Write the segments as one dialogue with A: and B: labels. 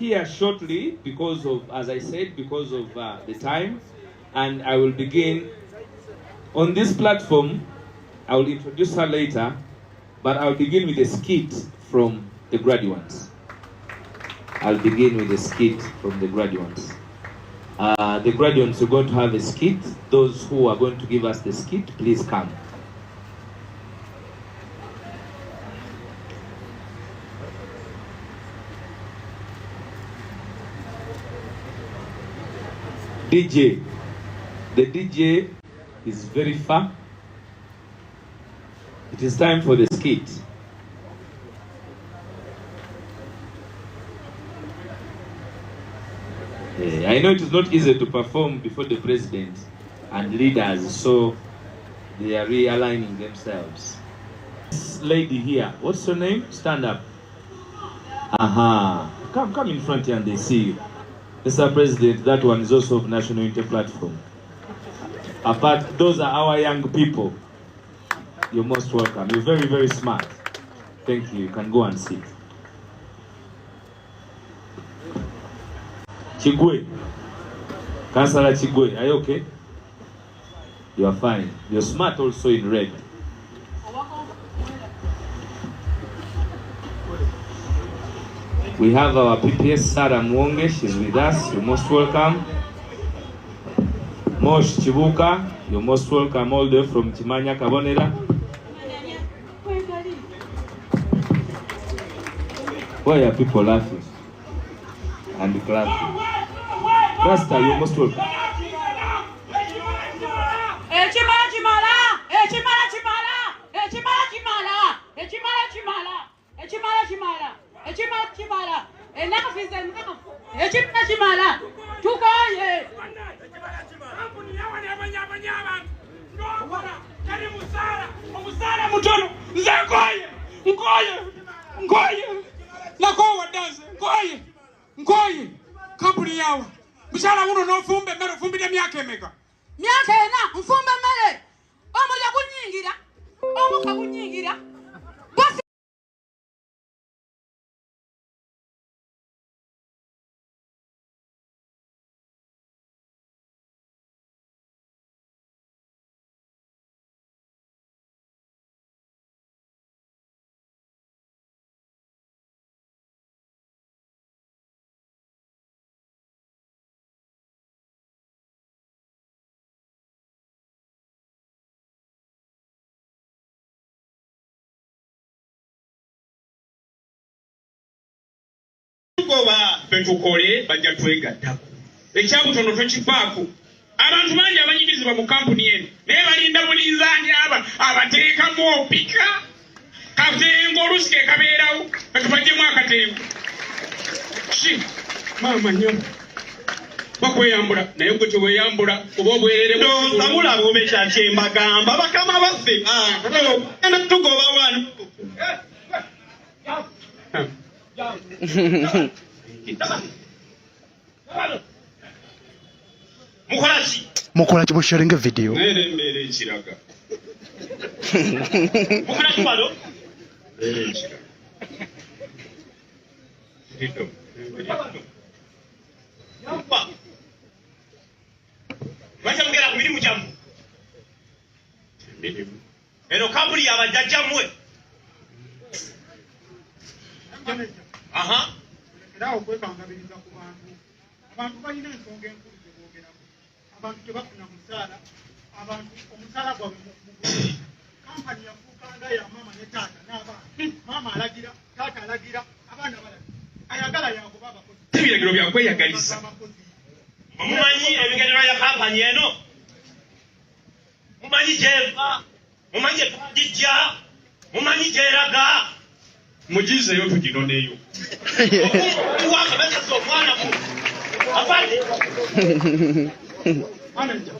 A: here shortly because of, as I said, because of the time, and I will begin on this platform. I will introduce her later, but I'll begin with a skit from the graduates. I'll begin with a skit from the graduates. The graduates are going to have a skit. Those who are going to give us the skit, please come. DJ. The DJ is very far. It is time for the skit. I know it is not easy to perform before the president and leaders, so they are realigning themselves. This lady here, what's her name? Stand up. Come in front here and they see you. Mr. President, that one is also of National Unity Platform. Apart, those are our young people. You're most welcome. You're very, very smart. Thank you. You can go and sit. Chigwe. Councillor Chigwe, are you okay? You are fine. You're smart also in red. We have our PPS Sarah Mwonge. She's with us. You're most welcome. Mosh Chibuka, you're most welcome all the way from Chimanya Kabonera. Why are people laughing and clapping? Rasta, you're most welcome.
B: Enough is enough. Echimala, tukoye. Musara mutono. Ngoye. Nakowa dance. Ngoye. Kampuni yawa. Musara uno no fumbe mero fumbide myaka emeka. Myaka ena mfumbe mere. Omuja kunyingira. Omuka kunyingira.
C: Goba betukole bajja twegattako ekyabutono tokifaako abantu bangi abanyigirizibwa mu kampuni eno naye balinda bulinzandi abateekamu opika katengo olusi kabeerawo katubajjemu akatengo maama nnyo bakweyambula naye gwe teweyambula oba obwerere ome kyakyembagamba bakama baffe tugoba wano
D: Mukolaki bu sharing video.
C: Mere chiraga. Mukolaki balo? Mere chiraga. Dito. Yamba. Wacha mgera kumiri mujamu. Eno kampuni abajajamwe.
E: Era okwekangabiriza ku bantu. Abantu balina ensonga enkulu gye boogerako. Abantu tebafuna musaala. Abantu omusaala gwabwe muguzi. Kampani yafuuka nga ya maama ne taata n'abaana. Maama alagira, taata alagira, abaana balagira. Ayagala yagoba abakozi.
C: Ebiragiro bya kweyagaliza. Mumanyi ebigendererwa ya kampani eno? Mumanyi gyeva? Mumanyi gyejja? Mumanyi gyeraga? Mujize yo tuginoneyo. Uwaka besa omwana mu. Afande.
E: Manager.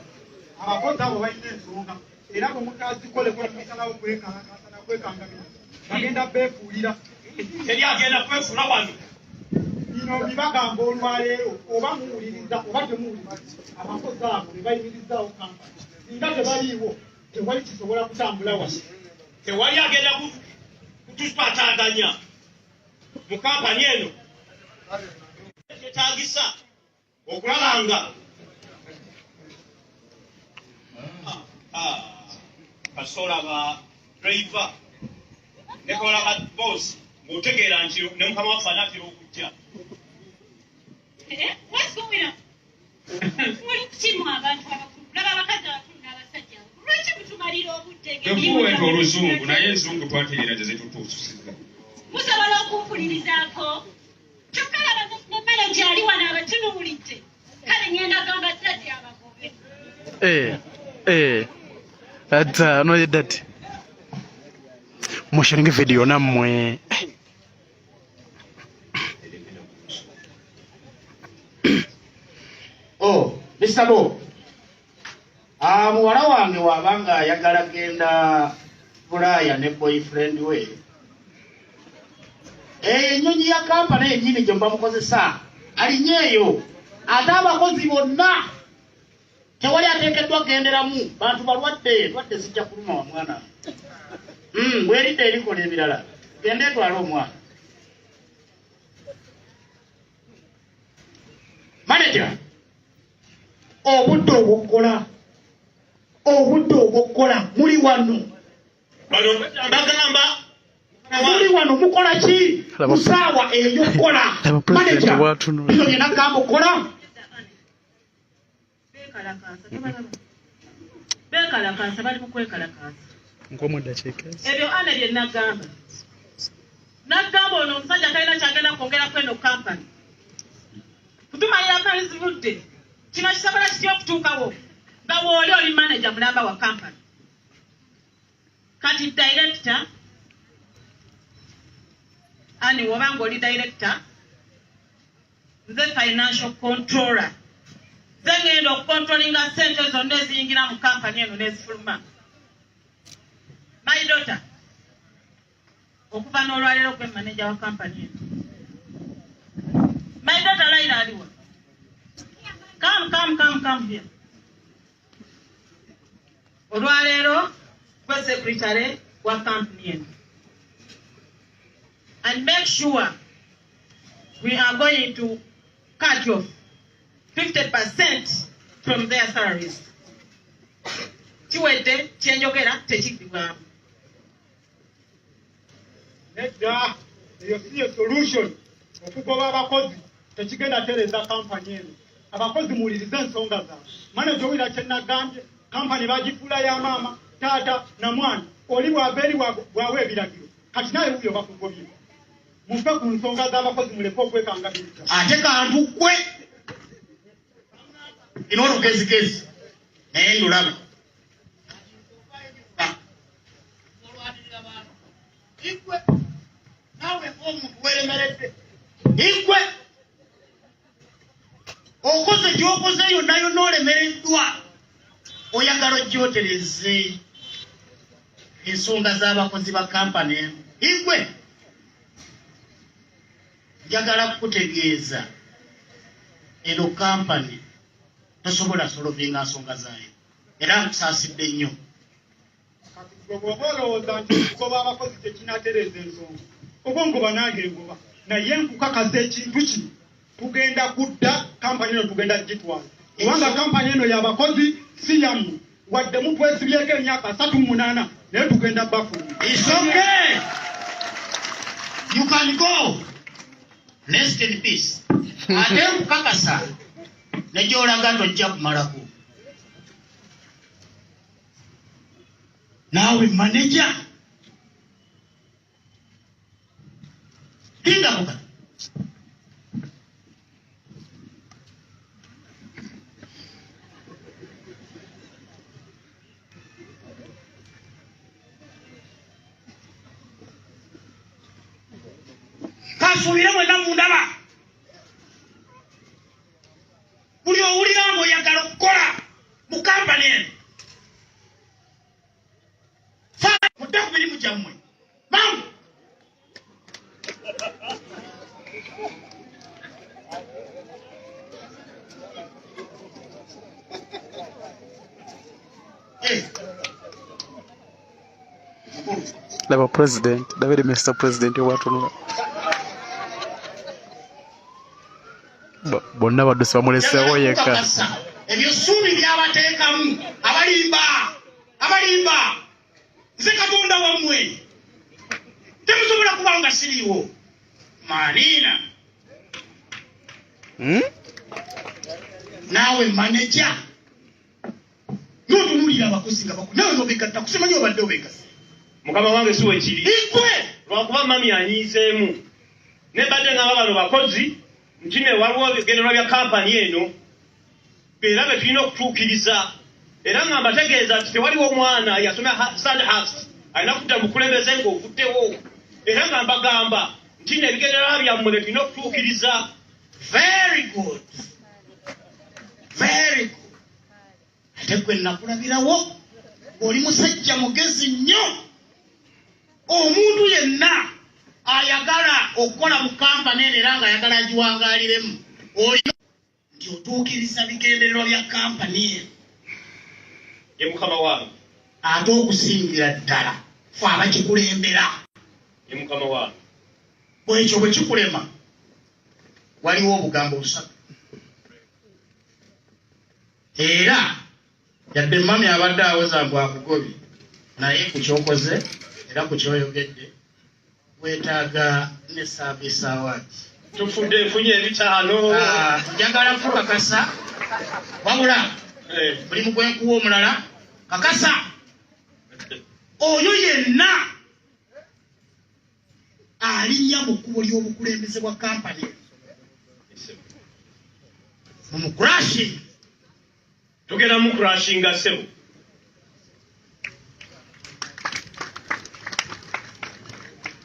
E: Abakozi abo balina ensonga. Era bwe mutazikole kwa misalawo kwekangabira. Bagenda beefuulira.
C: Teri agenda kwefuula wano.
E: Bino bibagamba olwaleero oba muwuliriza oba temuwuliriza. Abakozi abo be bayimirizaawo kampani. Singa tebaliiwo tewali kisobola kutambula wano.
C: Tewali agenda kutuspataganya mu kampani eno.
F: kyetagisa okulabanga kasola ba driver nekola ba boss ng'otegeera nti ne mukama waffe anaatera okujja.
G: What's going on? Muli kukimu abantu abakulu laba abakazi abakulu n'abasajja lwaki mutumalira obudde
C: tefuwete oluzungu naye enzungu twategeera tezetutuusiza
G: musobola okumpulirizaako kyokka laba ne manager ali wano abatunuulidde kale ngenda gamba ddadde abagobe
D: ata no yedati mushiringe video namwe
H: Oh, Mr. Bo. Muwala wange wabanga ayagala genda Bulaya ne boyfriend we. Ennyonyi ya kampani yennyini gye bamukozesa alinyeeyo ate abakozi bonna tewali ateekeddwa genderamu bantu balwadde sijja kuluma wa mwana bweridde erikola ebirala gende etwala omwana. Manager obudde obw'okukola muli wano
F: bagamba
H: muli wano mukola ki musaawa ey'okukola manager bino bye nagamba okukola
B: beekalakaasa bali mu kwekalakaasa ebyo ane bye nagamba ono omusajja talina kyagenda kwongera kweno kampani kutumalira kalizivudde kino kisobola kitya okutuukawo nga wooli oli manager mulamba wa kampani kati director ani wobanga oli director nze financial controller ze ngenda okukontrolinga sente zonna eziyingira mu kampani eno n'ezifuluma. My daughter okuva n'olwaleero kwe manager wa kampani eno. My daughter Laila aliwa. Come here. Olwaleero kwe secretary wa kampani eno. And make sure we are going to cut off 50% from their salaries. Kiwedde kyenjogera tekiddibwamu.
E: Nedda eyo si solution okugoba abakozi tekigenda tereza kampani eno. Abakozi muwulirize ensonga zaabwe. Manager owulira kye nagambye kampani bagifuula ya maama taata na mwana oli bw'abeeri bwawe ebiragiro kati naye wuyo bakugobye. Muve ku nsonga z'abakozi muleke okwekangabiriza.
H: Ate kantu kwe ino olugezigezi naye ndulaba ikwe nawe omuntu weremeredde ikwe okoze gyokoze yonna yonna olemereddwa oyagala ogyotereze ensonga z'abakozi ba kampani eno ikwe njagala kukutegeeza eno kampani tosobola solovinga nsonga zaayo era nkusaasidde nnyo.
E: Kati bw'oba olowooza nti okugoba abakozi tekinatereza ensonga obongoba nange ngoba naye nkukakasa ekintu kino tugenda kudda kampani eno tugenda gitwala kubanga kampani eno y'abakozi si yammwe wadde mutwesibyeko emyaka 38 naye tugenda bafuluma.
H: It's okay. You can go. Rest in peace. Ate nkukakasa ne gy'olaga tojja kumalako. Naawe manager hinga muka kafuubire mwenna mundaba buli owulira ng'oyagala okukola mu kampani eno mudde ku mirimu gyammwe mangu
D: Laba president, David Mr. President watu bonna badduse bamuleseewo yekka.
H: Ebyo ssuubi byabateekamu abalimba nze Katonda wammwe temusobola kuba nga siriiwo manina naawe maneja n'otunulira abakozi nga nawe nobegatta kusimanyi obadde obegasi
F: mukama wange siwe kiri
H: ikwe
F: lwakuba mami anyiizeemu nebadde nga bano bakozi nkine waliwo ebigendererwa bya kampani eno era be tulina okutuukiriza era nga mbategeeza nti tewaliwo omwana yasomya Sandhurst alina kudda mukulembeze ng'ovuddewo era nga mbagamba nti ebigendererwa byammwe bye tulina okutuukiriza.
H: Very good. Ate gwe nakulabirawo oli musajja mugezi nnyo. Omuntu yenna ayagala okukola mu kampani era nga ayagala agiwangaaliremu olina nti otuukiriza bigendererwa bya kampani eno.
F: Ye mukama wange
H: ate okusingira ddala fe abakikulembera.
F: Ye mukama wange
H: bwekyo bwe kikulema waliwo obugambo busatu. Era yadde mami abadde aweza mbu akugobye naye ku kyokoze era ku kyoyogedde weetaaga ne service award.
F: Tufudde nfunye ebitaano.
H: Njagala kukakasa wabula mulimu gwenkuwa omulala kakasa oyo yenna alinnya mu kkubo ly'obukulembeze bwa kampani mumukurashing.
F: Tugenda mu kurashinga sebo.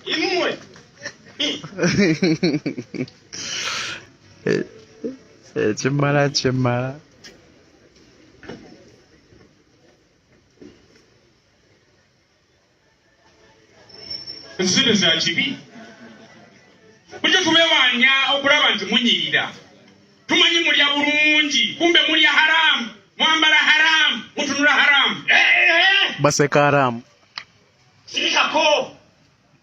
F: Imwe.
D: Chimala.
C: Ensolo za kibi. Mujye tubeewanya okulaba nti munyirira. Tumanyi mulya bulungi, kumbe mulya haramu, mwambala haramu, mutunula haramu.
D: Baseka haramu.
F: Sirikako.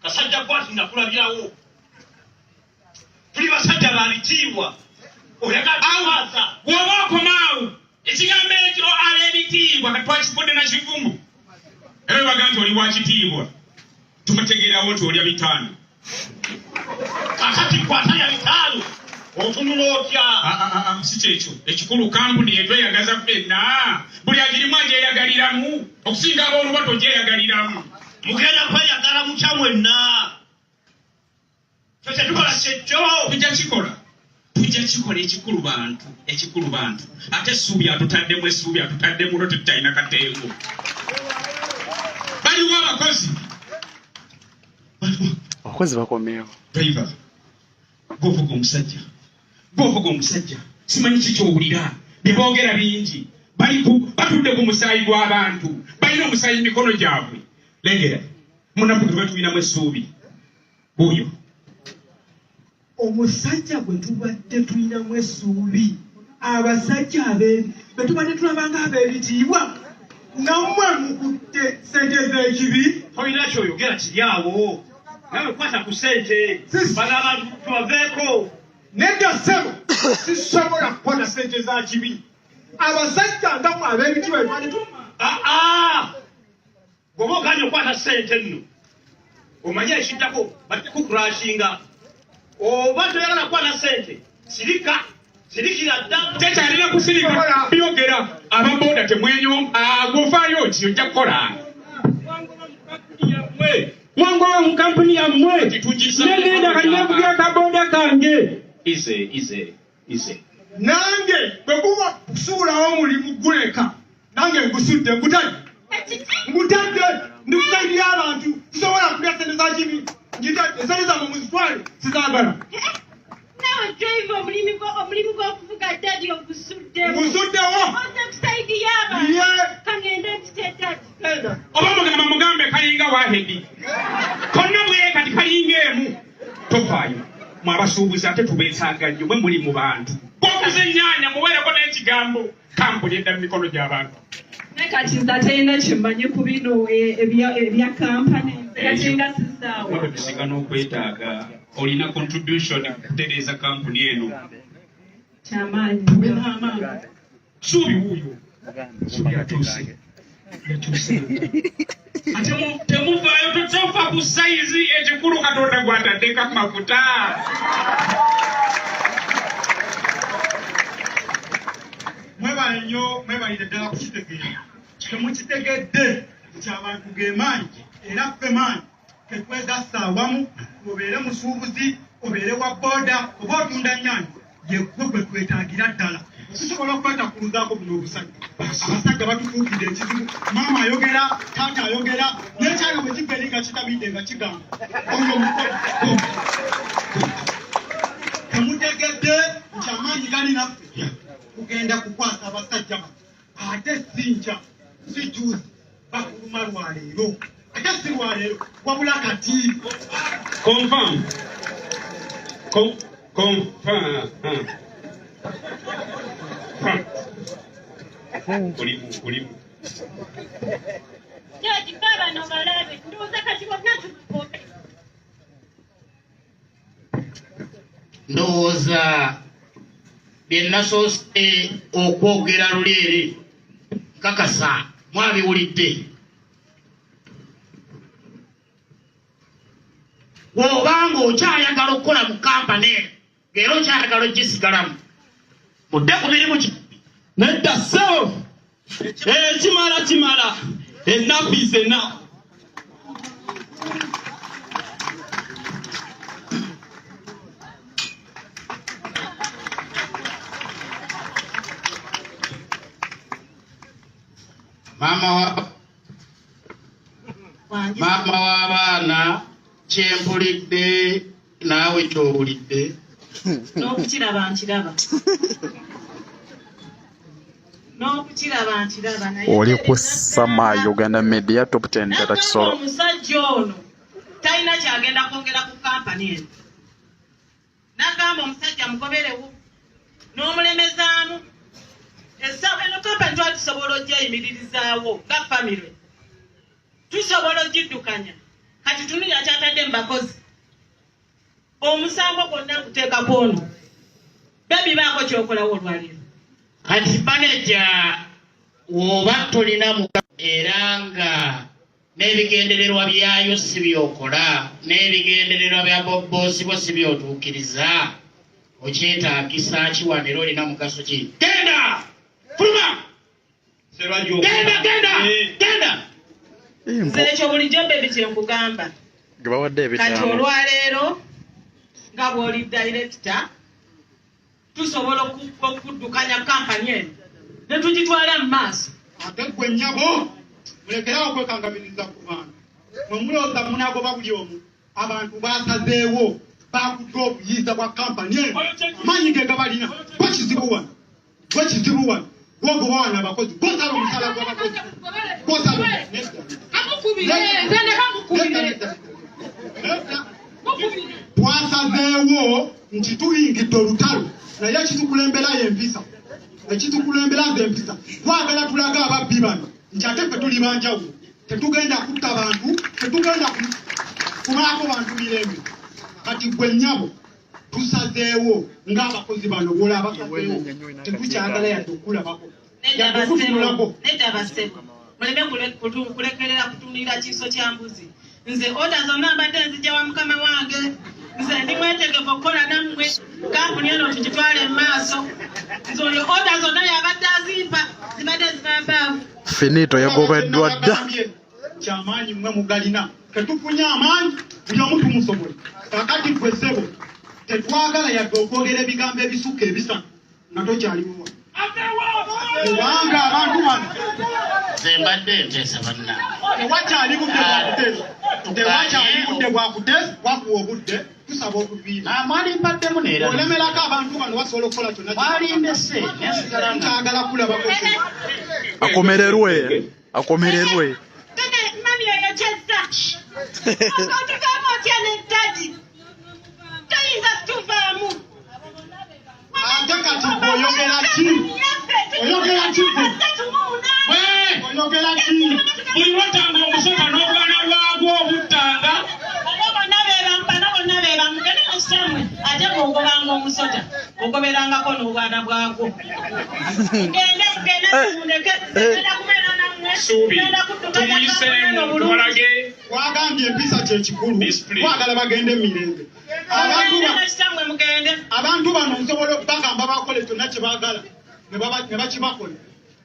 F: Kasajja kwati nakulabirawo. Tuli basajja babitiibwa. Oyagala
C: gw'oba okomaawo ekigambo ekyo ab'ebitiibwa kati twakifudde na kivumu. Era baga nti oli wa kitiibwa. Tumutegeerawo nti olya bitaano.
F: Kakati kwataya bitaano. Otunula otya?
C: Si kyekyo. Ekikulu kampuni etweyagaza ffenna. Buli agirimu agyeyagaliramu. Okusinga ab'olubuto gyeyagaliramu.
F: Mugenda kweyagala mutya mwenna. Fese tukola kyekyo.
C: Tujja kikola ekikulu bantu. Ate essuubi atutaddemu olwo tetutalina kateeko. Baliwo abakozi.
D: Abakozi bakomyewo.
C: Driver. Gwovuga omusajja. Simanyi kikyowulira. Beboogera bingi. Batudde ku musaayi gw'abantu. Balina omusaayi mikono gyabwe. Lengera. Munaku gwe batulinamu essuubi. Oyo.
E: Omusajja gwe tubadde tulinamu essuubi. Abasajja abeebi be tubadde tulabanga ab'ebitiibwa. Nammwe mukutte ssente z'ekibi.
F: Olina kyoyogera kiri awo. Nawe kwata ku ssente. Bano abantu tubaveeko.
E: Nedda ssebo sisobola kukwata ssente za kibi. Abasajja nga mwe ab'ebitiibwa be twali
F: bw'oba oganye okwata ssente nno omanye ekiddako kukurashinga oba toyagala kukwata ssente sirikira dda.
C: Tekyalina kusirika byogera ababoda temwenyomba gwofaayo ki ojja kukola wangowa mu kampuni yammwe negenda kalinavugira kaboda kange.
F: Ize
E: nange bwe kuba kusuulawo omulimu guleka nange ngusudde ngutadde ndikusaidia abantu sisobola kulya sente za kibi esente zammwe muzitwale sizaagala.
G: Nawe driver omulimu gw'okuvuga ddadi ogusuddewo. Oza kusaidiya abantu. Kangende ntiteddadi.
C: Oba mugambe kalinga wahedi. Konna bwe kati kalinga emu. Tofaayo. Mwabasuubuzi ate tubeetaaga nnyo mwe muli mu bantu. Bwokuza ennyaanya muweereko n'ekigambo kampuni edda mu mikono gy'abantu.
I: Ne kati nze atalina kimanyi ku bino ebya kampani. Katinga sisaawa.
C: Wabwe tusinga n'okwetaaga olina contribution kutereeza kampuni eno.
I: kyamaanyi.
C: Subi huyo. Temuvaayo tofa ku saizi ekikulu Katonda gw'atateeka ku mafuta.
E: Mwebale nnyo mwebalire ddala kukitegeera. Temukitegedde nti abantu ge maanyi era ffe maanyi tetwegassa awamu obeere musuubuzi obeere wa booda oba otunda nnyanyi yegwe gwe twetaagira ddala. Tusobola okwetakuluzaako buno obusajja. Abasajja batufuukidde ekizibu. Maama ayogera, taata ayogera, n'ekyalo bwe kigeri nga kitabidde nga kigamba. Oyo mukozi. Temutegedde nti amaanyi gali naffe. Kugenda kukwasa abasajja bano. Ate sinja, si juzi, bakuluma lwaleero. Ate si lwaleero, wabula kati.
C: Confirm. Confirm. Kulimu.
G: Jaji baba no balabe ndoza kati bonna tukupoke.
H: Ndowooza bye nasoose okwogera luleere kakasa mwabiwulidde. Bw'obanga okyayagala okukola mu kampani era okyayagala ogisigalamu mudde ku mirimu
C: Nedda so. Kimala. Enough is enough.
H: Mama w'abaana kyempulidde naawe ky'owulidde.
I: N'okukiraba nkiraba.
D: Oli ku Sama Uganda Media Top 10 Tata Kisoro.
I: Omusajja ono talina kyagenda kwongera ku kampani eno. Nagamba omusajja mugoberewo n'omulemezaamu. Essaawa eno kampani twali tusobola ogyeyimiririzaawo nga famire. Tusobola ogiddukanya. Kati tunulira kyatadde mu bakozi. Omusango gwonna guteekako ono. Bebi baako kyokolawo olwaleero.
H: Kati maneja oba tolina mu era nga n'ebigendererwa byayo si byokola n'ebigendererwa bya boboosi bo si byotuukiriza okyetaagisa kiwanira olina mugaso ki? Genda! Fuluma! Genda!
I: Nze ekyo bulijjo bebi kye nkugamba. Kati olwaleero nga bw'oli director tusobola okuddukanya kampani eno ne tugitwala mu maaso.
E: Ate gwe nnyabo mulekerawo okwekangamiriza ku bantu. Mwe mulowooza munagoba buli omu abantu baasazeewo baakudde obuyiiza bwa kampani eno amaanyi ge gabalina. Gwe kizibu wano gwogoba wano abakozi gwosala omusala gw'abakozi twasazeewo nti tuyingidde olutalo naye ekitukulemberayo empisa twagala tulaga ababbi bano nti ate ffe tuli banjawulo tetugenda kutta bantu tetugenda kubaako bantu mirembe. Kati gwe nnyabo tusazeewo ng'abakozi bano bw'olaba basazeewo tetukyagala yadde okulabako yadde okutunulako.
I: Nedda basebo muleme kulekerera kutunulira kiiso kya mbuzi. Nze oda zonna mbadde nzijja wa mukama wange. Nze ndi mwetegefu okukola nammwe kampuni eno tugitwale mu maaso. Nze oyo oda zonna yabadde azimpa zibadde zibambaavu.
D: Finito yagobeddwa dda.
E: Kyamaanyi mmwe mugalina tetufunye amaanyi buli omu tumusobole. Kakati gwe ssebo tetwagala yadde okwogera ebigambo ebisukka ebisatu nga tokyaliwo. Kubanga abantu bano
H: nze mbadde nteesa banna
E: tewakyali budde bwa kuteesa wakuwa obudde tusaba okuviira.
H: Mwali mbaddemu neera
E: olemerako abantu bano basobola okukola kyonna
H: mwalimbese nesigala
E: nkyagala kulabako.
D: Akomererwe.
G: Mami oyo kyezza. Otugamba otya n'ettagi. Toyinza kutuvaamu.
E: Ate kati oyogera ki? Oyogera ki?
C: Buli lwotanga omusota n'obwana bwagwo obuttanga.
I: Bano bonna beebamu genda mu kisamwe ate bw'ogobanga omusota ogoberangako n'obwana bwagwo mugende
C: Suubi tumuyiseemu tubalage
E: wagambye empisa kyekikulu twagala bagende emirembe abantu bano nsobola okubagamba bakola kyonna kye baagala ne bakibakola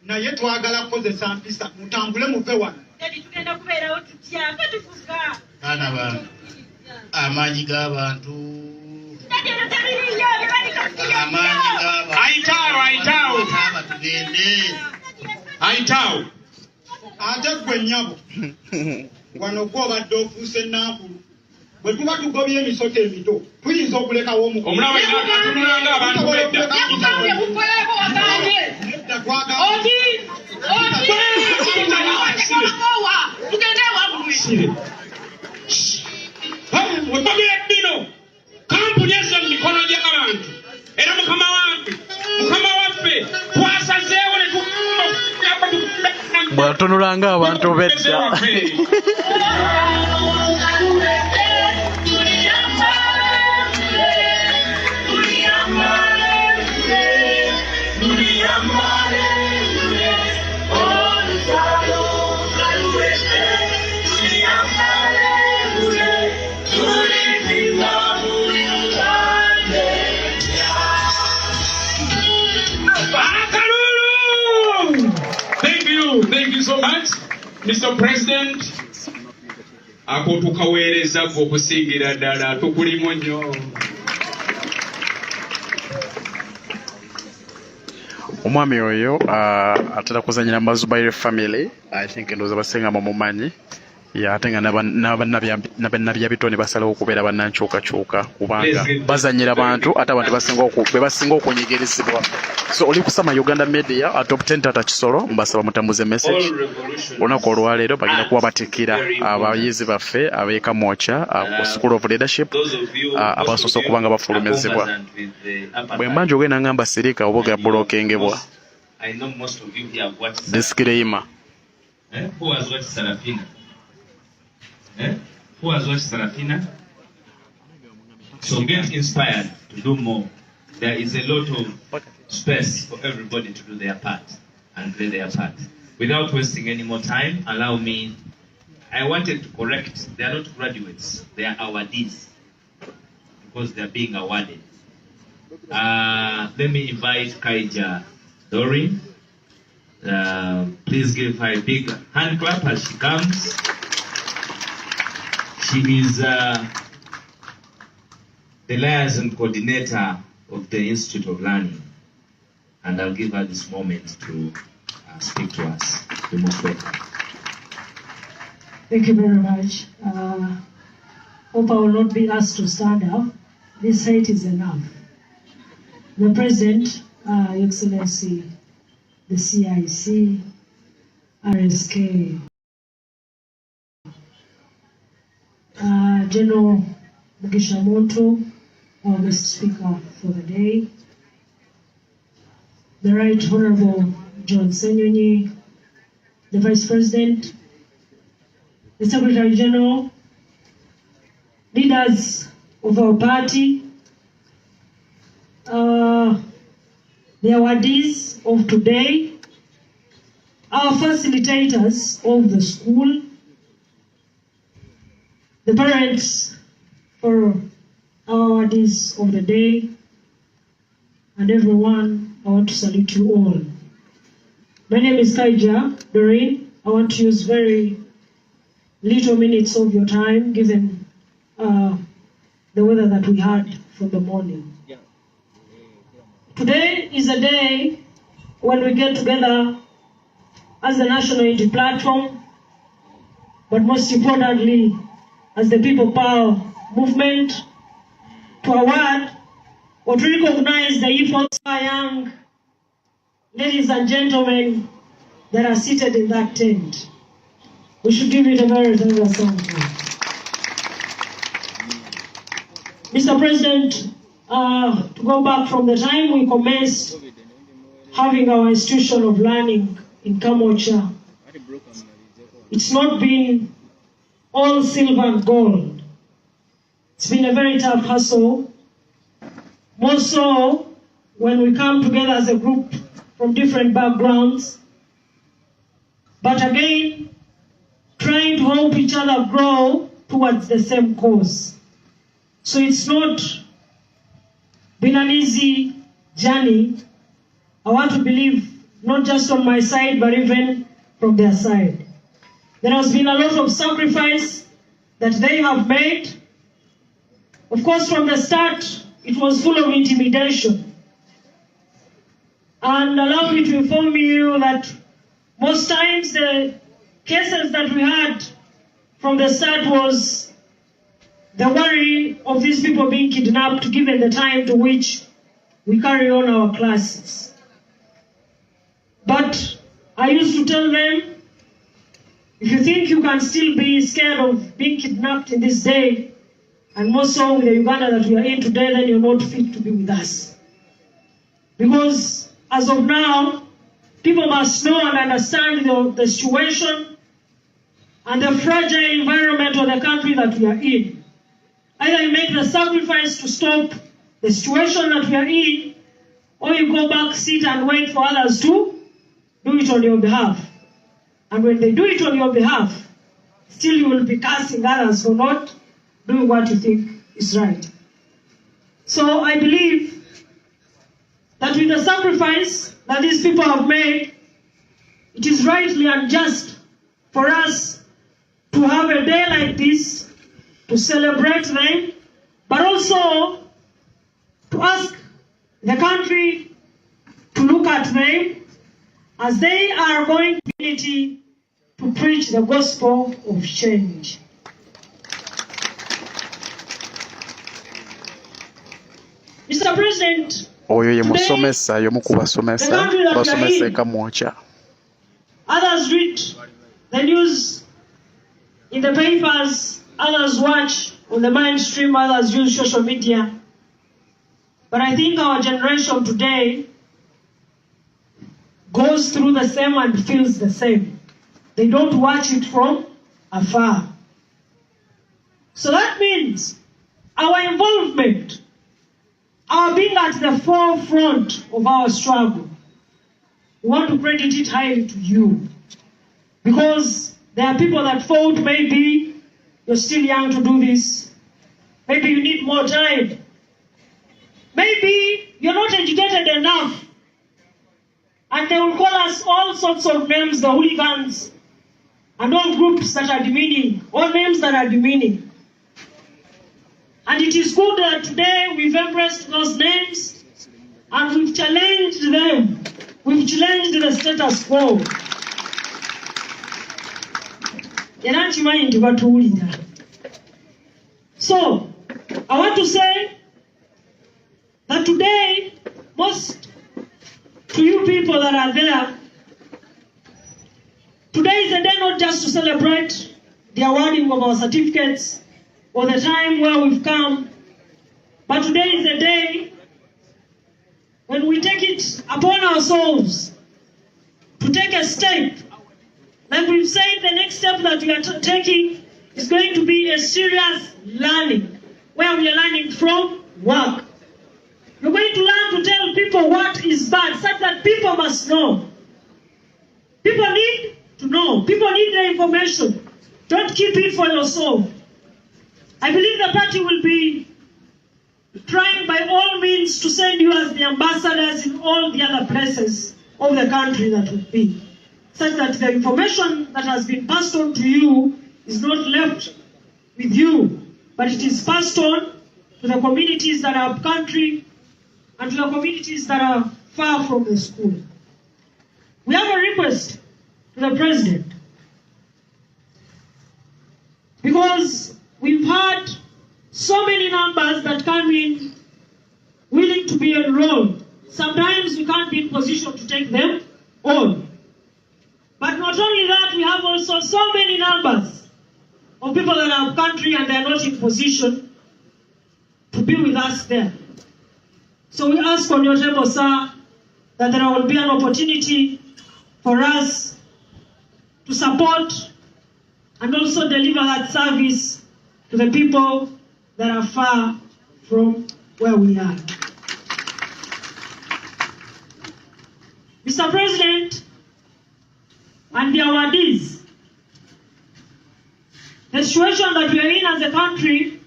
E: naye twagala kukozesa mpisa mutambule muve wano
G: tugenda kubeerawo tutya katufuka
H: baana bantu amaanyi g'abantu
C: ayitaawo
E: ate gwe nnyabo wano gw'obadde ofuuse nankulu bwe tuba tugobye emisoto emito tuyinza okulekawo
C: omulabatunulanga abantu webagera bino kampuni eza mu mikono gy'abantu era mukama waffe twasazeewo ne
D: bwatunulanga abantu bedda
C: Thank you so much, Mr. President. Ako tukaweereza gwe okusingira ddala tukulimu nnyo.
D: omwami oyo atera kuzanyira Mazubaire family. I think ndowooza basinga mumumanyi ate nga n'abannabyabitone basalawo okubeera bannankyukakyuka kubanga bazanyira bantu ate abantu be basinga okunyigirizibwa. So oli kusama Uganda Media Top 10 Tata Kisolo mbasaba mutambuze message olunaku olwaleero bagenda kuba batikira abayizi baffe abeeka mocha ku School of Leadership abasoose okubanga bafulumizibwa. Bwe mba njogenda ngamba sirika oboga bulokengebwa disclaimer.
A: Who has watched Sarafina? Who has watched Sarafina? So get inspired to do more. There is a lot of space for everybody to do their part and play their part. Without wasting any more time, allow me. I wanted to correct. They are not graduates. They are awardees because they are being awarded. Let me invite Kaija Doreen. Please give her a big hand clap as she comes. She is the liaison coordinator of the Institute of Learning, and I'll give her this moment to speak to us. You're most welcome.
J: Thank you very much. Hope I will not be asked to stand up. This height is enough. The President, Your Excellency, the CIC, RSK, General Mugisha Moto, our guest speaker for the day, the Right Honorable John Senyonyi, the Vice President, the Secretary General, leaders of our party, the awardees of today, our facilitators of the school, the parents for our awardees of the day, and everyone, I want to salute you all. My name is Kaija Doreen. I want to use very little minutes of your time, given the weather that we had for the morning. Today is a day when we get together as the National Unity Platform, but most importantly, as the People Power Movement, to award or to recognize the efforts of our young ladies and gentlemen that are seated in that tent. We should give it a very thank you. Mr. President, to go back from the time we commenced having our institution of learning in Kamocha, it's not been all silver and gold. It's been a very tough hustle, more so when we come together as a group from different backgrounds, but again, trying to help each other grow towards the same cause. So it's not been an easy journey. I want to believe, not just on my side, but even from their side. There has been a lot of sacrifice that they have made. Of course, from the start, it was full of intimidation. And allow me to inform you that most times the cases that we had from the start was the worry of these people being kidnapped given the time to which we carry on our classes. But I used to tell them, if you think you can still be scared of being kidnapped in this day, and more so with the Uganda that we are in today, then you're not fit to be with us. Because as of now, people must know and understand the situation and the fragile environment of the country that we are in. Either you make the sacrifice to stop the situation that we are in, or you go back, sit and wait for others to do it on your behalf. And when they do it on your behalf, still you will be cursing others for not doing what you think is right. So I believe that with the sacrifice that these people have made, it is rightly and just for us to have a day like this to celebrate them, but also to ask the country to look at them as they are going to unity to preach the gospel of change. Mr. President,
D: oyo ye musomesa yomu kubasomesa basomesa ekamwocha.
J: Others read the news in the papers, others watch on the mainstream, others use social media. But I think our generation today goes through the same and feels the same. They don't watch it from afar. So that means our involvement, our being at the forefront of our struggle, we want to credit it highly to you. Because there are people that thought maybe you're still young to do this. Maybe you need more time. Maybe you're not educated enough. And they will call us all sorts of names, the hooligans, and all groups that are demeaning, all names that are demeaning. And it is good that today we've embraced those names and we've challenged them. We've challenged the status quo. So, I want to say that today, most to you people that are there, today is a day not just to celebrate the awarding of our certificates or the time where we've come, but today is a day when we take it upon ourselves to take a step. Like we've said, the next step that we are taking is going to be a serious learning, where we are learning from work. We're going to learn to tell people what is bad, such that people must know. People need to know. People need the information. Don't keep it for yourself. I believe the party will be trying by all means to send you as the ambassadors in all the other places of the country that will be, such that the information that has been passed on to you is not left with you, but it is passed on to the communities that are up country and to the communities that are far from the school. We have a request to the President, because we've had so many numbers that come in willing to be enrolled. Sometimes we can't be in position to take them all. But not only that, we have also so many numbers of people that are country and they are not in position to be with us there. So we ask on your table, sir, that there will be an opportunity for us to support and also deliver that service to the people that are far from where we are. Mr. President and the awardees, the situation that we are in as a country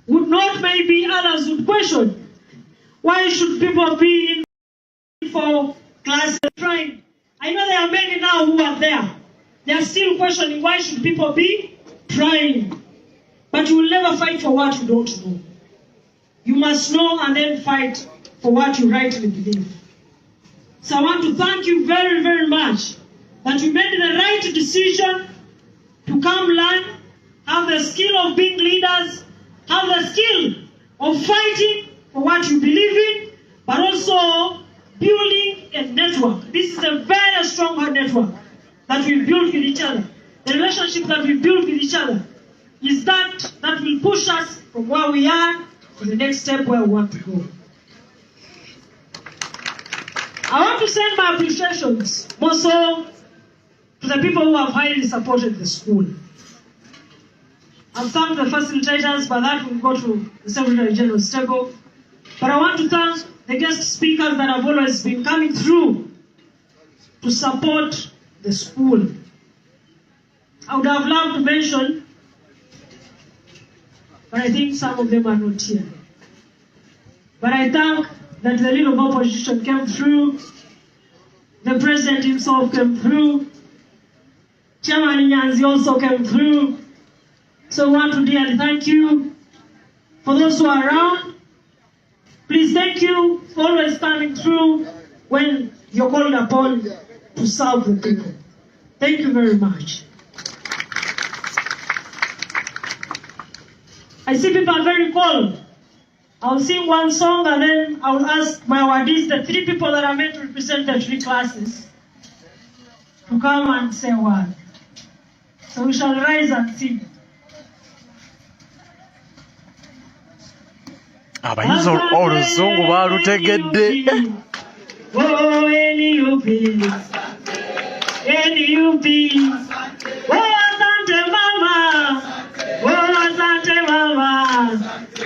J: would not, maybe others would question, why should people be in for classes trying? I know there are many now who are there. They are still questioning why should people be trying. But you will never fight for what you don't know. You must know and then fight for what you rightly believe. So I want to thank you very, very much that you made the right decision to come learn, have the skill of being leaders, have the skill of fighting for what you believe in, but also building a network. This is a very strong network that we build with each other. The relationship that we build with each other is that will push us from where we are to the next step where we want to go. I want to send my appreciations more so to the people who have highly supported the school. I've thanked the facilitators, but that will go to the Secretary General's table. But I want to thank the guest speakers that have always been coming through to support the school. I would have loved to mention, but I think some of them are not here. But I thank that the leader of opposition came through, the president himself came through, Chairman Nyanzi also came through. So I want to dearly thank you. For those who are around, please thank you for always coming through when you're called upon to serve the people. Thank you very much. I see people are very cold. I'll sing one song and then I'll ask my awardees, the 3 people that are meant to represent the 3 classes, to come and say a word. So we shall rise and sing.
D: Abayinza oluzungu balutegedde.
J: Oh, NUP, NUP, oh, asante mama, oh, asante mama,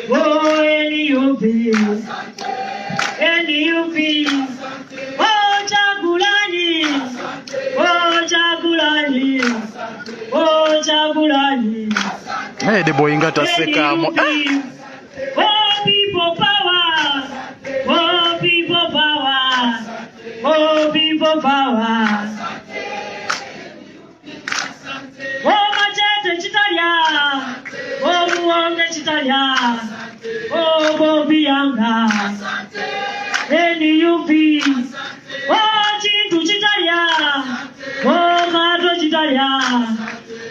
J: oh, NUP, NUP, oh, Chagulani, oh, Chagulani, oh, Chagulani.
D: Hey, the boy got a second.
J: Oh, people power, oh, people power, oh, people power. Oh, Machete Chitalia, oh, Muonge Chitalia, oh, Bobi Yanga, NUP, oh, Chintu Chitalia, oh, Mato Chitalia,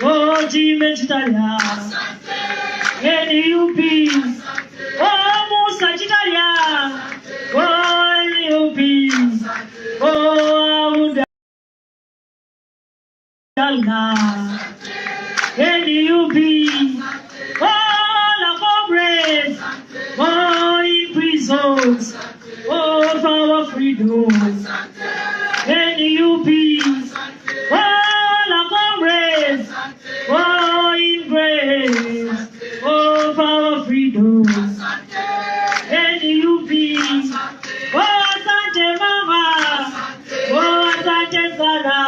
J: oh, Jime Chitalia, NUP, oh, Musa Chitalia, oh, NUP, oh, Audanga, NUP, oh, la comrades, oh, in prisons, oh, for our freedom, NUP, oh, la comrades, oh, in grace, oh, for our freedom, NUP, oh, Sante Mama, oh, Sante Sana,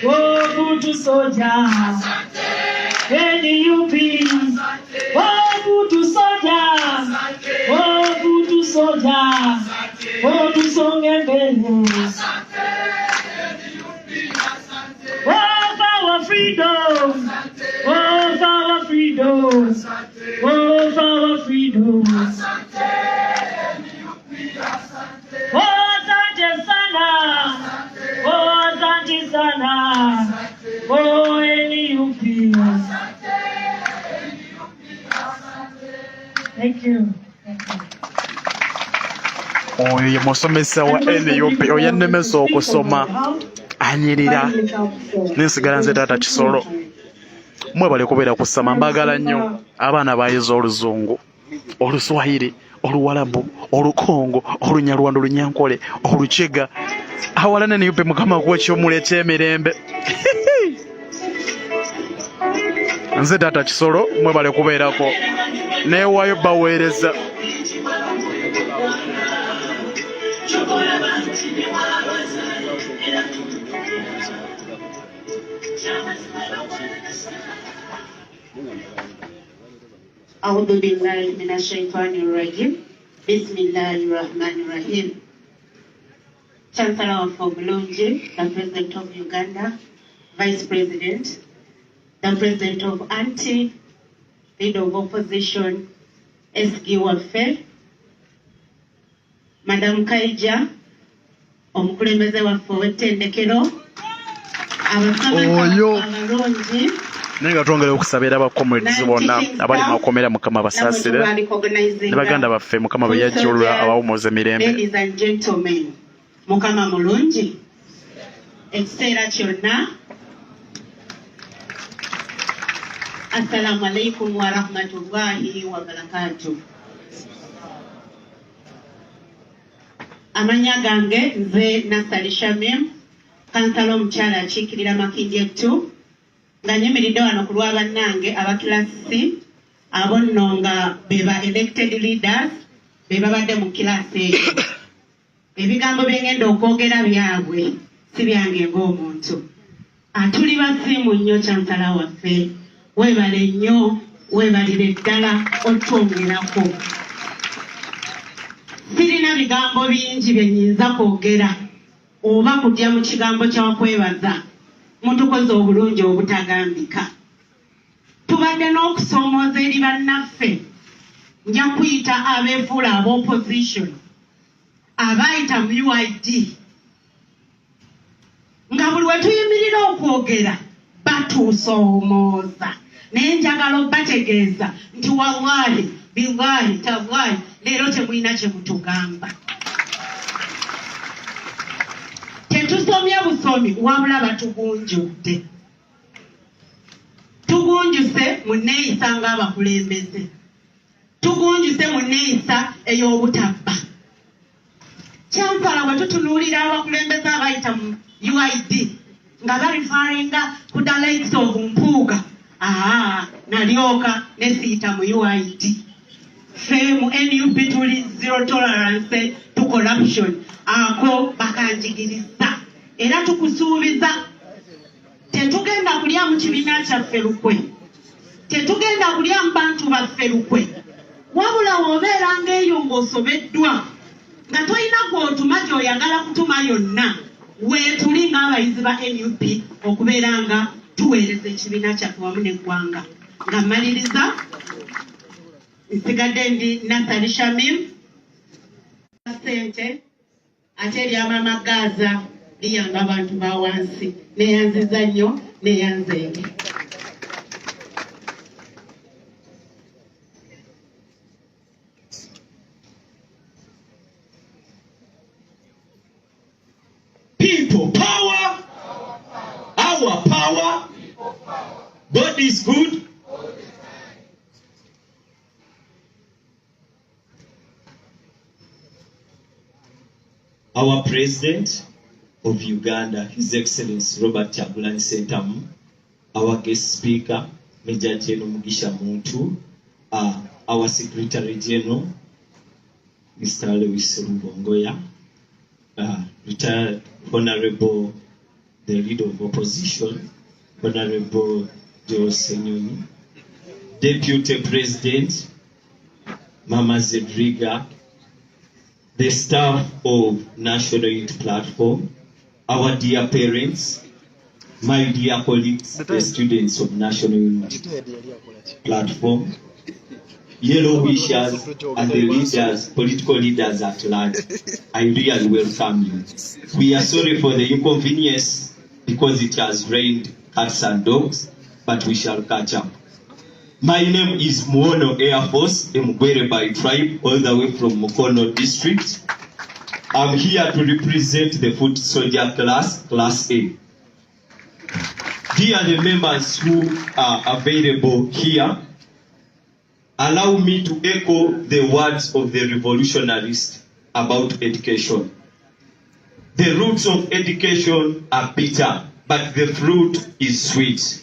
J: oh, Kutu Soja, NUP, oh, Kutu Soja, oh, Kutu Soja, oh, Tusongembele, oh, for our freedom, oh, for our freedom, oh, for our freedom, oh, Sante Sana, oh, Sante Sana, oh, NUP. Thank you.
D: Oyo ye musomesa wa NUP oyo ennemesa okusoma anyirira nensigala nze taata Kisolo mwebale kubeera kusoma mbagala nnyo abaana bayiza oluzungu oluswahiri oluwalabu olukongo olunyarwanda olunyankole olukyega awala ne NUP mukama kwekyo muleeta emirembe nze taata Kisolo mwebale kubeerako neewaayo baweereza
K: أعوذ بالله من الشيطان الرجيم بسم الله الرحمن الرحيم. Chancellor of Bulungi, the President of Uganda, Vice President, the President of Anti, Leader of Opposition, SG Wafe, Madam Kaija, omukulembeze waffe w'ettendekero, abalungi
D: naye nga twongera okusabira abakomrades bonna abali mu makomera Mukama basaasire ne baganda baffe Mukama beyajjulula abawumuza emirembe.
K: Ladies and gentlemen, Mukama mulungi ekiseera kyonna. Assalamu alaikum wa rahmatullahi wa barakatuh. Amanya gange nze Nasali Shamim, kansala omukyala akiikirira Makindye nga nyimiridde wano ku lwa bannange abakilasi abo nno nga beba elected leaders be babadde mu kilasi eyo. Ebigambo bye ngenda okwogera byabwe si byange ng'omuntu. Atuli basiimu nnyo Chancellor waffe, weebale nnyo, weebalire ddala otwongerako. Sirina bigambo bingi bye nnyinza kwogera oba kujja mu kigambo ky'okwebaza mutukoze obulungi obutagambika. Tubadde n'okusoomooza eri bannaffe, nja kuyita abeefuula ab'opposition abayita mu UID nga buli we tuyimirira okwogera batusoomooza, naye njagala obategeeza nti wallahi billahi tallahi leero temulina kye mutugamba. Tetusomye busomi wabula batugunjudde. Tugunjuse mu nneeyisa ng'abakulembeze, tugunjuse mu nneeyisa ey'obutabba. Chancellor bwe tutunuulira abakulembeze abayita mu UID nga barifaringa ku the likes of Mpuuga, nalyoka ne siyita mu UID. Ffe mu NUP tuli zero tolerance to corruption. Ako bakanjigiriza era tukusuubiza tetugenda kulya mu kibiina kyaffe lukwe, tetugenda kulya mu bantu baffe lukwe, wabula wobeera ng'eyo ng'osobeddwa nga tolina gw'otuma gy'oyagala kutuma yonna, weetuli ng'abayizi ba NUP okubeera nga tuweereza ekibiina kyaffe wamu n'eggwanga. Nga mmaliriza nsigadde ndi Nasali Shamim, ssente ate eryamama Gaza liyamba abantu ba wansi, neyanziza nnyo neyanzeenge.
L: People power, our power, God is good. Our President of Uganda, His Excellency Robert Kyagulanyi Ssentamu, our guest speaker, Major General Mugisha Muntu, our Secretary General, Mr. Lewis Rubongoya, retired Honorable, the Leader of Opposition, Honorable Joe Senyoni, Deputy President, Mama Zedriga, the staff of National Unity Platform, our dear parents, my dear colleagues, the students of National Unity Platform, yellow wishers, and the leaders, political leaders at large, I really welcome you. We are sorry for the inconvenience because it has rained cats and dogs, but we shall catch up. My name is Muono Air Force, Mugwere by tribe, all the way from Mukono district. I'm here to represent the foot soldier class, Class A. Dear the members who are available here, allow me to echo the words of the revolutionaries about education. The roots of education are bitter, but the fruit is sweet.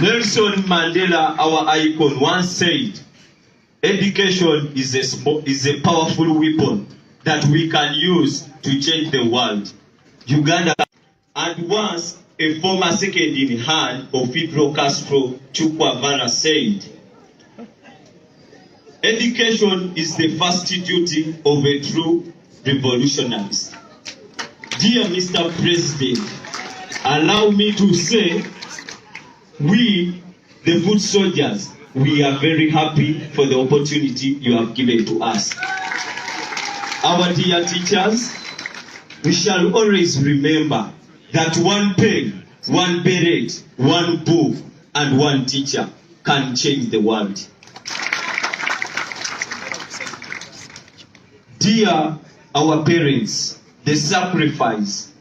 L: Nelson Mandela, our icon, once said, education is a powerful weapon that we can use to change the world. Uganda, and once a former second-in-hand of Fidel Castro Chukwavara said, education is the first duty of a true revolutionist. Dear Mr. President, allow me to say, we, the foot soldiers, we are very happy for the opportunity you have given to us. Our dear teachers, we shall always remember that one pen, one beret, one book, and one teacher can change the world. Dear our parents, the sacrifice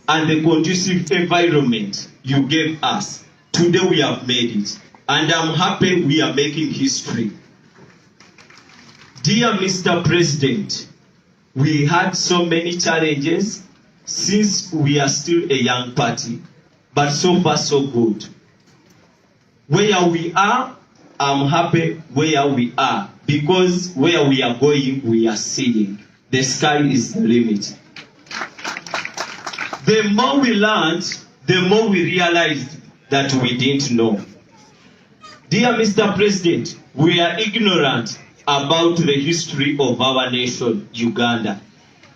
L: and the conducive environment you gave us, today we have made it, and I'm happy we are making history. Dear Mr. President, we had so many challenges since we are still a young party, but so far so good. Where we are, I'm happy where we are, because where we are going, we are seeing. The sky is the limit. The more we learned, the more we realized that we didn't know. Dear Mr. President, we are ignorant about the history of our nation, Uganda.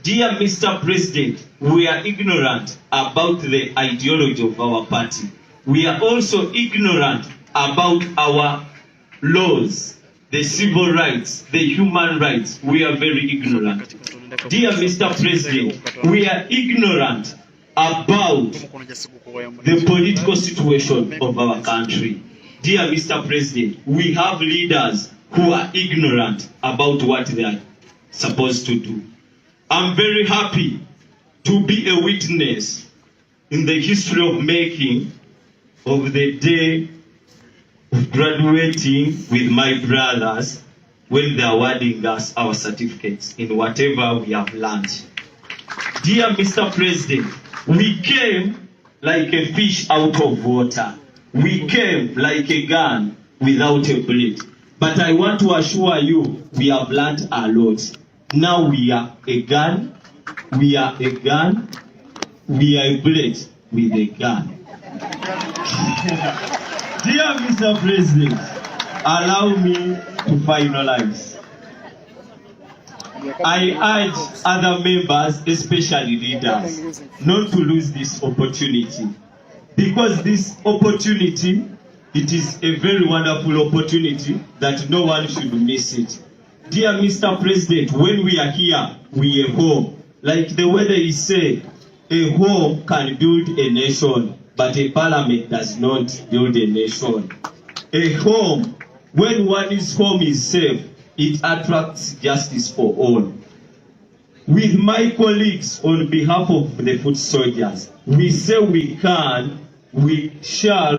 L: Dear Mr. President, we are ignorant about the ideology of our party. We are also ignorant about our laws, the civil rights, the human rights. We are very ignorant. Dear Mr. President, we are ignorant about the political situation of our country. Dear Mr. President, we have leaders who are ignorant about what they are supposed to do. I'm very happy to be a witness in the history of making of the day of graduating with my brothers when they are awarding us our certificates in whatever we have learned. Dear Mr. President, we came like a fish out of water. We came like a gun without a bullet. But I want to assure you, we have learned a lot. Now we are a gun, we are a gun, we are a bullet with a gun. Dear Mr. President, allow me to finalize. I urge other members, especially leaders, not to lose this opportunity. Because this opportunity, it is a very wonderful opportunity that no one should miss it. Dear Mr. President, when we are here, we are home. Like the way they say, a home can build a nation, but a parliament does not build a nation. A home, when one's home is safe, it attracts justice for all. With my colleagues on behalf of the foot soldiers, we say we can, we shall.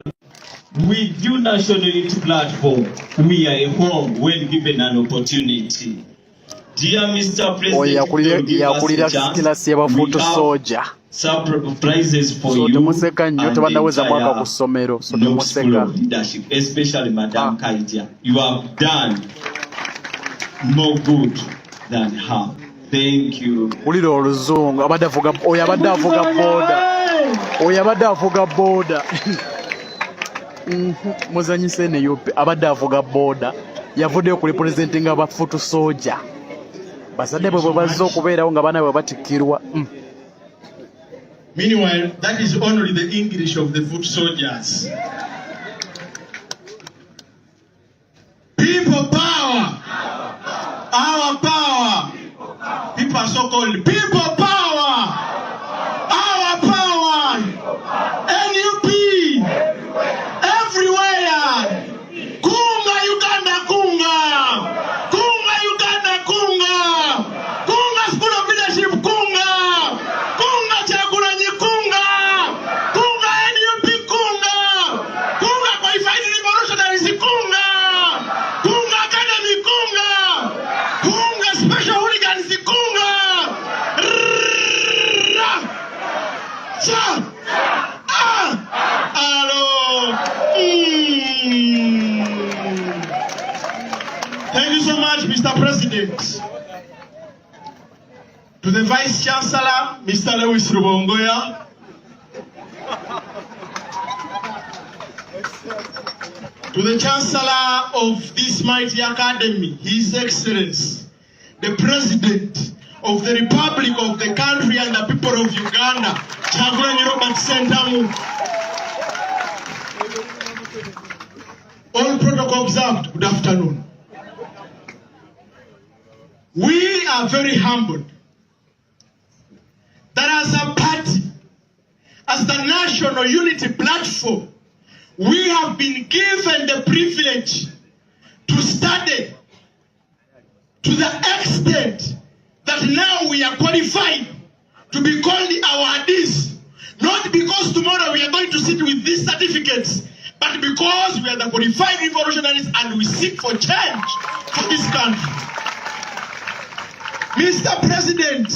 L: With your national unity platform, we are a home when given an opportunity. Dear Mr. President, give us a chance. We have surprises for you and the entire NUP School of Leadership, especially Madam Kaitia. You have done more good than harm. Thank you.
D: Muzanyise NUP abadde avuga boda yavuddeyo ku representing aba foot soldier basadde bwe bazze okubeerawo nga baana bwe batikkirwa.
M: Meanwhile, that is only the English of the foot soldiers. People power. Our power. People are so called people power. Our power. NUP. Everywhere. Kunga Uganda kunga. Kunga Uganda kunga. Kunga School of Leadership kunga. Kunga Chagulanyi kunga. Kunga NUP kunga. Kunga Qualified Revolutionaries kunga. Kunga Academy kunga. Kunga Special Hooligans kunga. To the Vice Chancellor, Mr. Lewis Rubongoya. To the Chancellor of this mighty academy, His Excellency, the President of the Republic of the country and the people of Uganda, Kyagulanyi Robert Sentamu. All protocol observed, good afternoon. We are very humbled that as a party, as the National Unity Platform, we have been given the privilege to study to the extent that now we are qualified to be called the awardees, not because tomorrow we are going to sit with these certificates, but because we are the qualified revolutionaries and we seek for change for this country. Mr. President,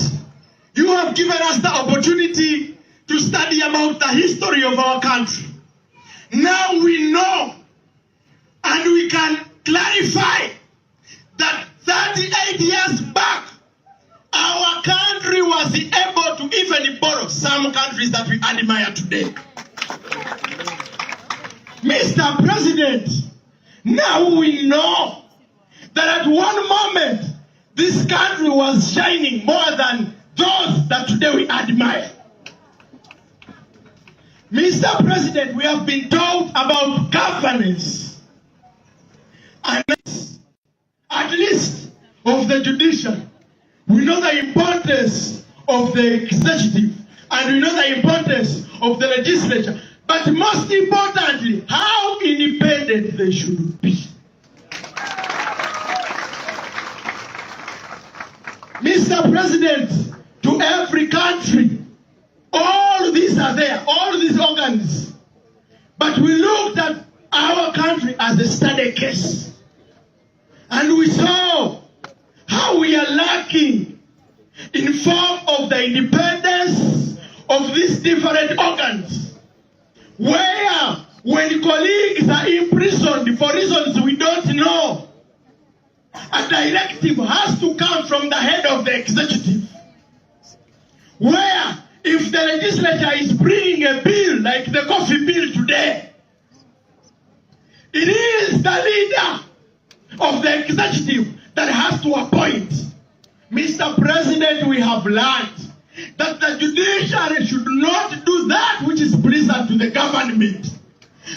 M: you have given us the opportunity to study about the history of our country. Now we know and we can clarify that 38 years back, our country was able to even borrow some countries that we admire today. Mr. President, now we know that at one moment, this country was shining more than those that today we admire. Mr. President, we have been taught about governance and at least of the judiciary. We know the importance of the executive and we know the importance of the legislature. But most importantly, how independent they should be. Mr. President, to every country, all these are there, all these organs. But we looked at our country as a study case. And we saw how we are lacking in form of the independence of these different organs. Where when colleagues are imprisoned for reasons we don't know, a directive has to come from the head of the executive. Where if the legislature is bringing a bill like the coffee bill today, it is the leader of the executive that has to appoint. Mr. President, we have learned that the judiciary should not do that which is pleasant to the government.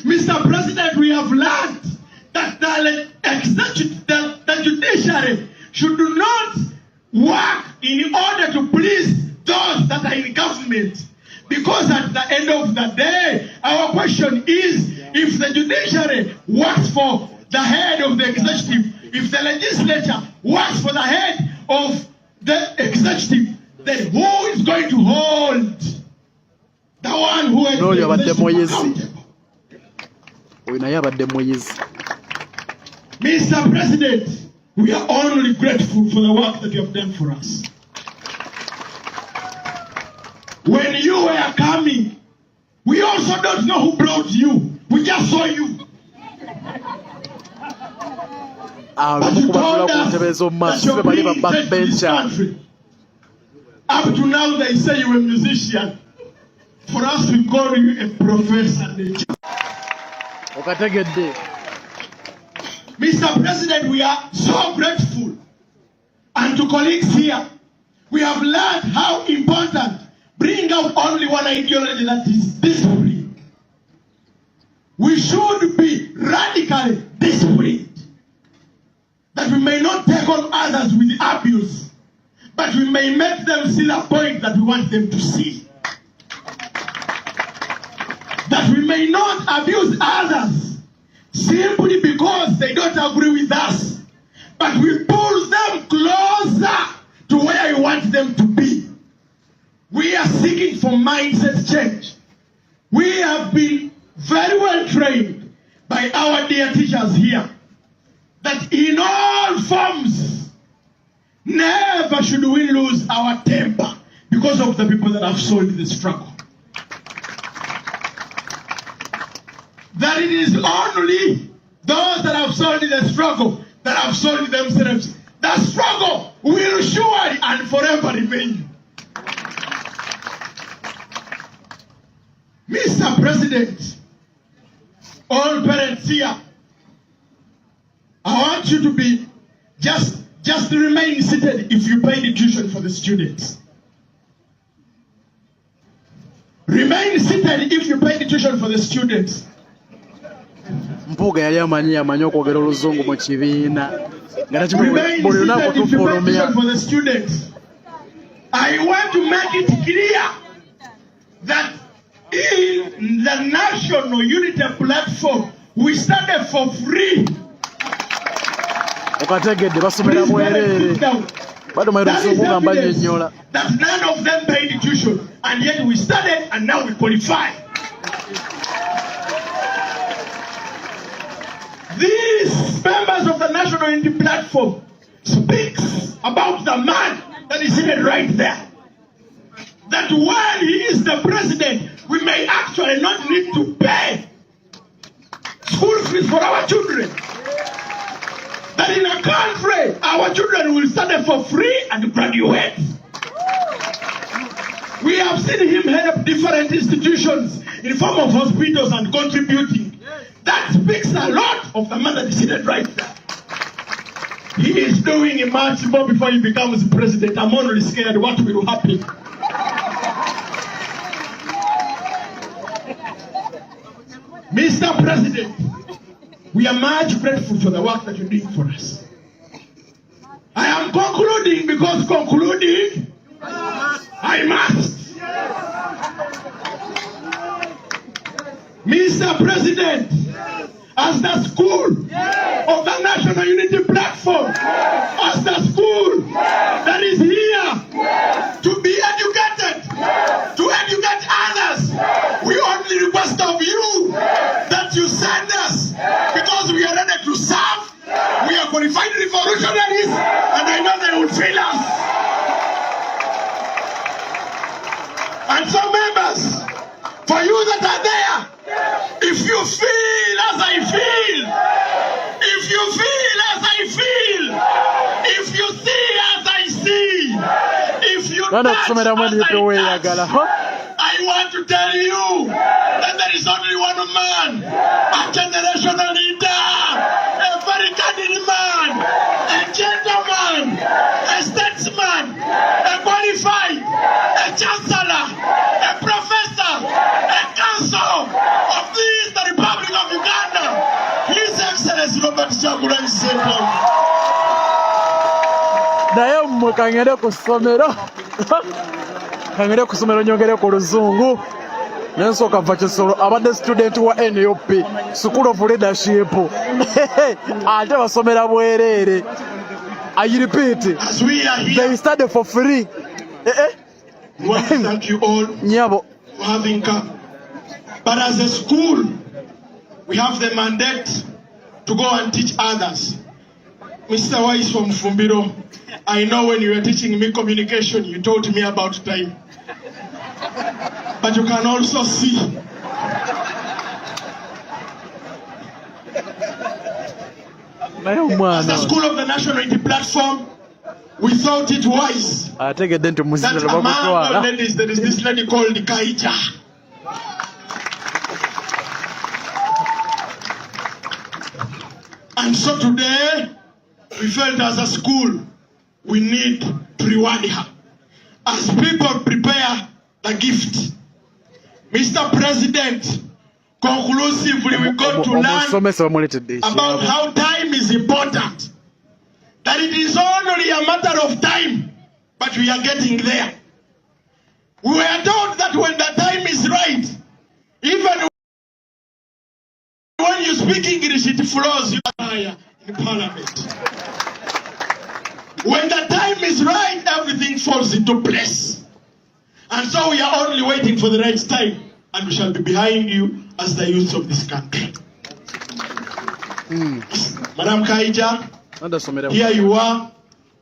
M: Mr. President, we have learned that the judiciary should not work in order to please those that are in government. Because at the end of the day, our question is, if the judiciary works for the head of the executive, if the legislature works for the head of the executive, then who is going to hold the one who is accountable? Mr. President, we are only grateful for the work that you have done for us. When you were coming, we also don't know who brought you. We just saw you. But you told us that you're bringing change to this country. Up to now, they say you're a musician. For us, we call you a professor. Mr. President, we are so grateful. And to colleagues here, we have learned how important bring out only one ideology, that is discipline. We should be radically disciplined. That we may not take on others with abuse, but we may make them see the point that we want them to see. That we may not abuse others simply because they don't agree with us, but we pull them closer to where we want them to be. We are seeking for mindset change. We have been very well trained by our dear teachers here that in all forms, never should we lose our temper because of the people that have sold the struggle. That it is only those that have sold the struggle that have sold themselves. The struggle will surely and forever remain. Mr. President, all parents here, I want you to be just remain seated if you pay the tuition for the students. Remain seated if you pay the tuition for the students.
D: Mpuga yali amanyi okwogera oluzungu mu kibiina.
M: Remain seated if you pay tuition for the students. I want to make it clear that in the National Unity Platform, we started for free.
D: Okategedde basomera bwerere.
M: That none of them paid the tuition, and yet we started and now we qualify. These members of the National Unity Platform speaks about the man that is seated right there. That when he is the president, we may actually not need to pay school fees for our children. That in a country, our children will study for free and graduate. We have seen him help different institutions in form of hospitals and contributing. That speaks a lot of the man that is seated right there. He is doing much more before he becomes president. I'm only scared what will happen. Mr. President, we are much grateful for the work that you're doing for us. I am concluding because concluding, I must. Mr. President, as the school of the National Unity Platform, as the school that is here to be educated, to educate others, we only request of you that you send us, because we are ready to serve. We are qualified revolutionaries, and I know they will fail us. And so, members, for you that are there, if you feel as I feel, if you feel as I feel, if you see as I see, if you touch as I touch, I want to tell you that there is only one man, a generational leader, a very candid man, a gentleman, a statesman, a qualified, a chancellor, a professor, a council of the Republic of Uganda, His Excellency Robert Kyagulanyi Ssentamu.
D: Naye mmwe kangere ku ssomero kangere ku ssomero nyongere ku luzungu nensooka va Kisoro abadde student wa NUP School of Leadership ate basomera bwereere. I repeat, they study for free.
M: We want to thank you all for having come. But as a school, we have the mandate to go and teach others. Mr. Wise from Fumbiro, I know when you were teaching me communication, you taught me about time. But you can also see as the school of the National Unity Platform, we thought it wise that among our ladies there is this lady called Kaija. And so today, we felt as a school, we need to reward her. As people prepare the gift, Mr. President, conclusively we got to learn about how time is important. That it is only a matter of time, but we are getting there. We were told that when the time is right, even when you speak English, it flows in Parliament. When the time is right, everything falls into place. And so we are only waiting for the right time, and we shall be behind you as the youth of this country. Madam Kaija, here you are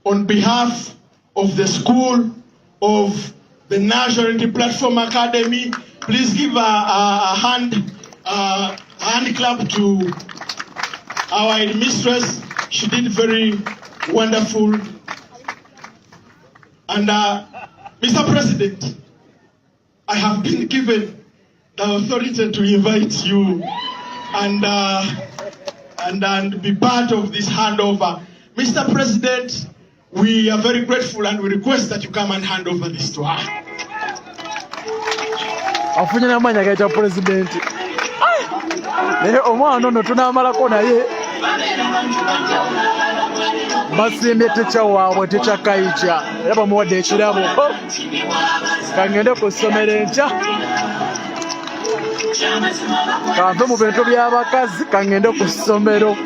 M: on behalf of the school of the National Unity Platform Academy. Please give a hand clap to our headmistress. She did very wonderful. And Mr. President, I have been given the authority to invite you and be part of this handover. Mr. President, we are very grateful and we request that you come and hand over this to her.
D: Afunye namanya gaita president. Naye omwana ono tunaamalako naye. Basimbye techa waabwe techa Kaija era bamuwadde ekirabo. Kangende ku ssomero enkya. Kanve mu bintu by'abakazi kangende ku ssomero.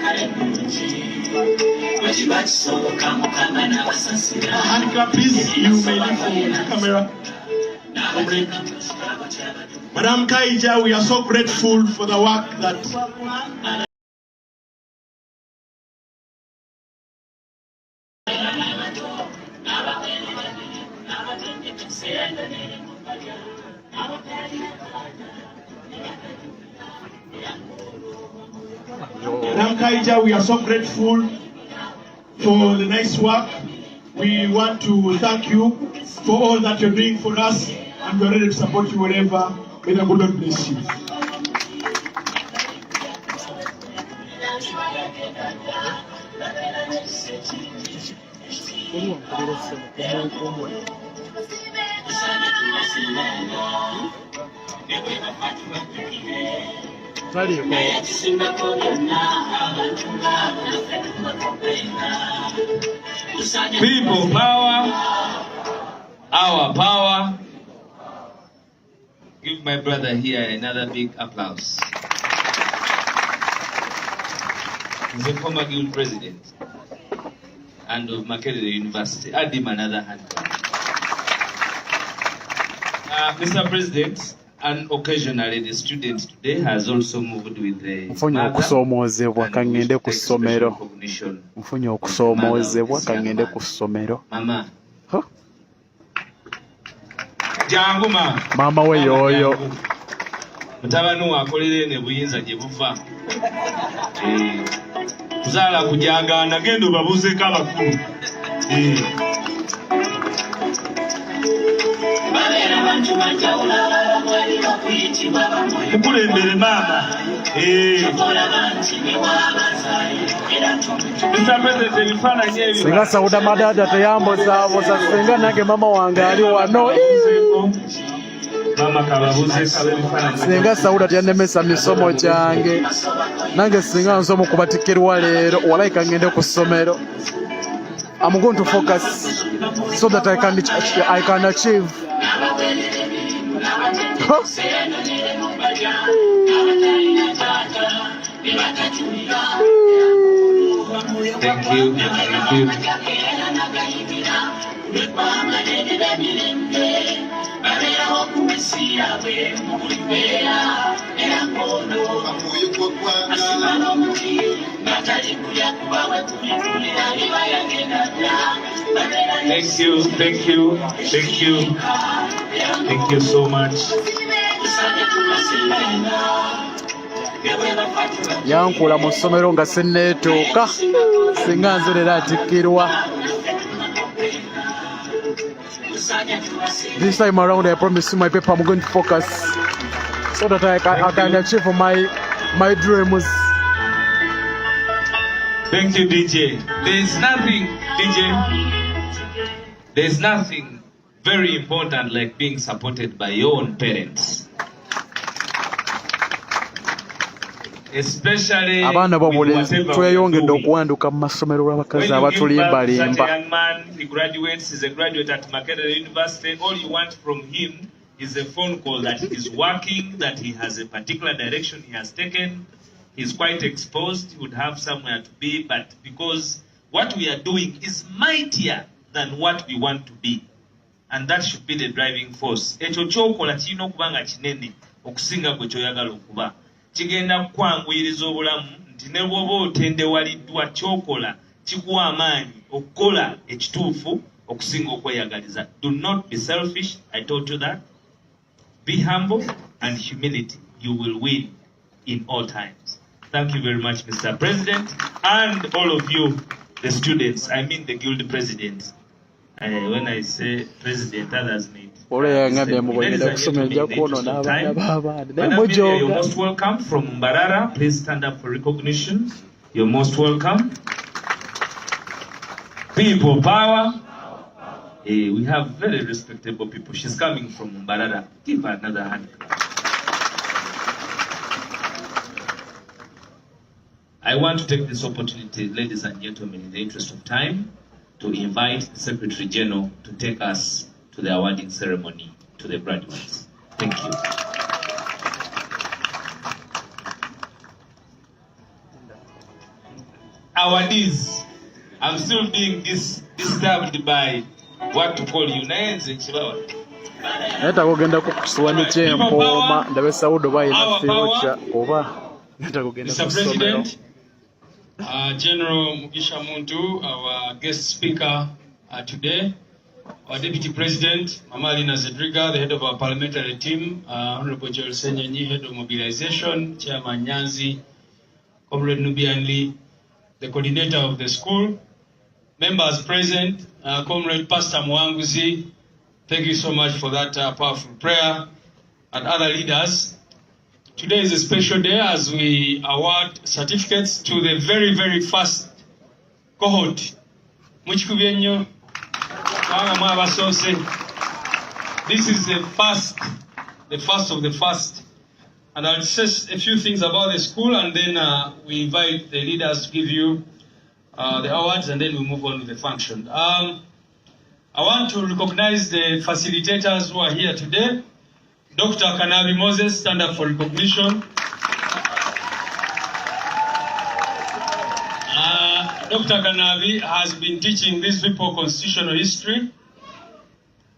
M: Hanika, please, you may leave for the camera. Madam Kaija, we are so grateful for the work that Madam Kaija, we are so grateful for the nice work. We want to thank you for all that you're doing for us, and we're ready to support you wherever. May the good Lord bless you.
A: People power, our power. Give my brother here another big applause. He's a former guild president and of Makerere University. Add him another hand. Mr. President, and occasionally the student today has also moved with the
D: Mfunye okusoomoozebwa kangende ku ssomero. Mfunye okusoomoozebwa kangende ku ssomero.
A: Mama. Jangu ma.
D: Mama we yoyo.
A: Mutabani wakolere ne buyinza gye buva. Kuzaala kujagaana genda obabuuzeeko abakulu. Mukulembere maama.
D: Singa Sauda Madada teyambozaaboza singa nange mama wange ali wano. Singa Sauda teyannemesa misomo gyange nange singa nsoma okubatikirwa leero walayika ngende ku ssomero. I'm going to focus so that I can achieve. Huh?
A: Thank you. Thank you. Thank you, thank you, thank you. Thank you so much.
D: Yankula mu ssomero nga sinneetuuka singa nze leero atikkirwa. This time around I promise you my paper I'm going to focus so that I can achieve my dreams.
A: Thank you, DJ. There's nothing, DJ. There's nothing very important like being supported by your own parents. Especially
D: abaana b'obulenzi tweyongedde okuwanduka mu masomero lw'abakazi abatulimbalimba.
A: Such a young man, he graduates, he's a graduate at Makerere University. All you want from him is a phone call that he's working, that he has a particular direction he has taken. He's quite exposed, he would have somewhere to be, but because what we are doing is mightier than what we want to be. And that should be the driving force. Ekyo kyokola kirina okuba nga kinene okusinga gwe kyoyagala okuba. Kigenda kukwanguyiriza obulamu nti ne bw'oba otendewaliddwa kyokola kikuwa amaanyi okukola ekituufu okusinga okweyagaliza. Do not be selfish, I told you that. Be humble and humility. You will win in all times. Thank you very much, Mr. President, and all of you, the students, I mean the guild presidents. When I say president, others need.
D: Ladies and gentlemen,
A: you're most welcome from Mbarara. Please stand up for recognition. You're most welcome. People power. We have very respectable people. She's coming from Mbarara. Give her another hand. I want to take this opportunity, ladies and gentlemen, in the interest of time, to invite the Secretary General to take us to the awarding ceremony to the graduates. Thank you. Awardees, I'm still being disturbed by what to call you. Mr. President, General Mugisha Muntu, our guest speaker today, our Deputy President, Mamalina Zedriga, the head of our parliamentary team, Honorable Joel Senyenyi, head of mobilization, Chairman Nyanzi, Comrade Nubianli, the coordinator of the school, members present, Comrade Pastor Mwanguzi, thank you so much for that powerful prayer, and other leaders. Today is a special day as we award certificates to the very, very first cohort. This is the first of the first. And I'll say a few things about the school, and then we invite the leaders to give you the awards, and then we move on with the function. I want to recognize the facilitators who are here today. Dr. Kanabi Moses, stand up for recognition. Dr. Kanabi has been teaching these people constitutional history.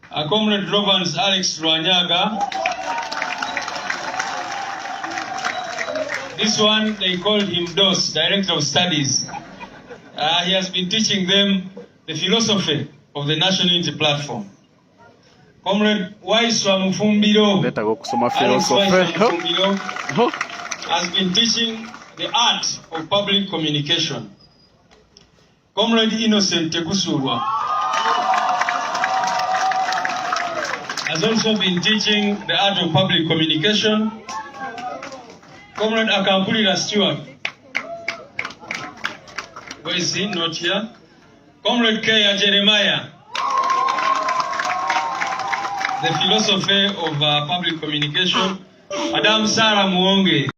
A: Comrade Rovans Alex Rwanyaga. This one, they called him DOS, Director of Studies. He has been teaching them the philosophy of the National Unity Platform. Comrade Waiswa Mufumbiro has been teaching the art of public communication. Comrade Innocent Tekusurwa has also been teaching the art of public communication. Comrade Akampulira Stewart, where is he? Not here. Comrade Kaya Jeremiah, the philosophy of public communication. Madam Sarah Muonge.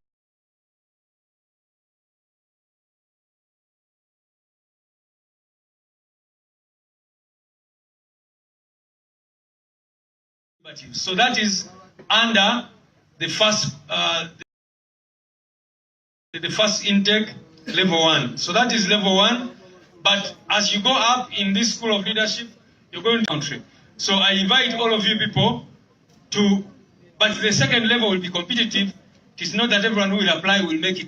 A: So that is under the first intake, level 1. So that is level 1. But as you go up in this school of leadership, you're going to country. So I invite all of you people to, but the second level will be competitive. It is not that everyone who will apply will make it.